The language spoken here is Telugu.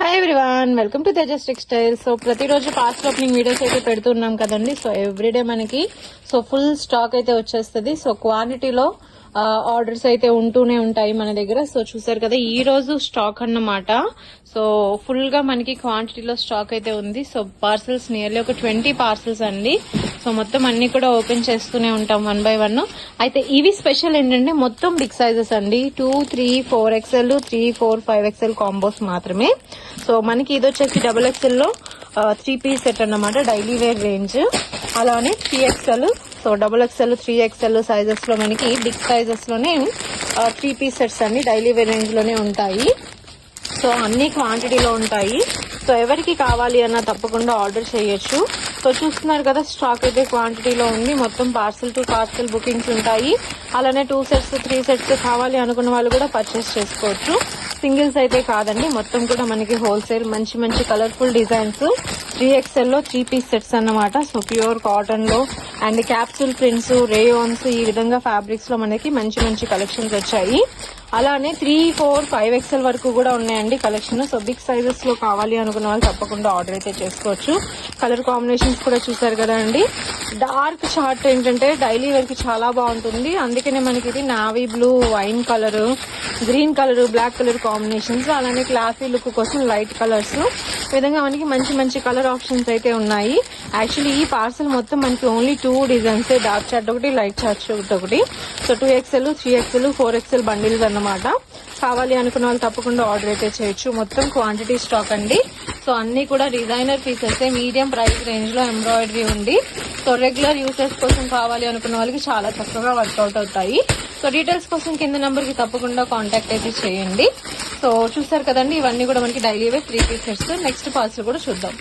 Hi everyone, welcome to Tejas textiles. So ప్రతిరోజు పార్సల్ ఓపెనింగ్ వీడియోస్ అయితే పెడుతున్నాం కదండి. సో ఎవ్రీడే మనకి ఫుల్ స్టాక్ అయితే వచ్చేస్తుంది. సో క్వాంటిటీలో ఆర్డర్స్ అయితే ఉంటూనే ఉంటాయి మన దగ్గర. సో చూసారు కదా, ఈ రోజు స్టాక్ అన్నమాట. సో ఫుల్ గా మనకి క్వాంటిటీలో స్టాక్ అయితే ఉంది. సో పార్సల్స్ నియర్లీ ఒక 20 పార్సల్స్ అండి. సో మొత్తం అన్ని కూడా ఓపెన్ చేస్తూనే ఉంటాం 1 by 1. అయితే ఇవి స్పెషల్ ఏంటంటే మొత్తం బిగ్ సైజెస్ అండి. 2, 3, 4XL, 3, 4, 5XL కాంబోస్ మాత్రమే. సో మనకి ఇది వచ్చేసి XXL లో 3 పీస్ సెట్ అన్నమాట, డైలీ వేర్ రేంజ్. అలానే 3XL, so XXL, 3XL sizes లో మనకి బిగ్ సైజెస్ లోనే 3 పీస్ సెట్స్ అన్ని డైలీ వేర్ రేంజ్ లోనే ఉంటాయి. సో అన్ని క్వాంటిటీలో ఉంటాయి. సో ఎవరికి కావాలి అన్న తప్పకుండా ఆర్డర్ చేయొచ్చు. సో చూస్తున్నారు కదా, స్టాక్ అయితే క్వాంటిటీలో ఉంది. మొత్తం పార్సల్ టు పార్సల్ బుకింగ్స్ ఉంటాయి. అలానే 2 sets 3 sets కావాలి అనుకున్న వాళ్ళు కూడా పర్చేస్ చేసుకోవచ్చు. సింగిల్స్ అయితే కాదండి, మొత్తం కూడా మనకి హోల్సేల్ మంచి మంచి కలర్ఫుల్ డిజైన్స్ 3XL లో 3 పీస్ సెట్స్ అన్నమాట. సో ప్యూర్ కాటన్ లో అండ్ క్యాప్సూల్ ప్రింట్స్, రేయోన్స్, ఈ విధంగా ఫ్యాబ్రిక్స్ లో మనకి మంచి మంచి కలెక్షన్స్ వచ్చాయి. అలానే 3, 4, 5XL వరకు కూడా ఉన్నాయండి కలెక్షన్. సో బిగ్ సైజెస్ లో కావాలి అనుకున్న వాళ్ళు తప్పకుండా ఆర్డర్ అయితే చేసుకోవచ్చు. కలర్ కాంబినేషన్స్ కూడా చూసారు కదా అండి. డార్క్ చార్ట్ ఏంటంటే డైలీ వేర్ కి చాలా బాగుంటుంది. అందుకనే మనకి ఇది navy blue, wine colour, green colour, black colour combinations. అలానే క్లాసీ లుక్ కోసం లైట్ కలర్స్, ఈ విధంగా మనకి మంచి మంచి కలర్ ఆప్షన్స్ అయితే ఉన్నాయి. యాక్చువల్లీ ఈ పార్సల్ మొత్తం మనకి ఓన్లీ 2 డిజైన్స్, డార్క్ చార్ట్ ఒకటి, లైట్ చార్ట్ ఒకటి. So 2XL, 3XL, 4XL bundles అన్నమాట. కావాలి అనుకున్న వాళ్ళు తప్పకుండా ఆర్డర్ అయితే చేయొచ్చు. మొత్తం క్వాంటిటీ స్టాక్ అండి. సో అన్ని కూడా designer pieces, medium price range లో ఎంబ్రాయిడరీ ఉంది. సో రెగ్యులర్ యూసెస్ కోసం కావాలి అనుకున్న వాళ్ళకి చాలా చక్కగా వర్కౌట్ అవుతాయి. సో డీటెయిల్స్ కోసం కింద నెంబర్ కి తప్పకుండా కాంటాక్ట్ అయితే చేయండి. సో చూసారు కదండి, ఇవన్నీ కూడా మనకి daily wear 3 piece sets. Next parcel కూడా చూద్దాం.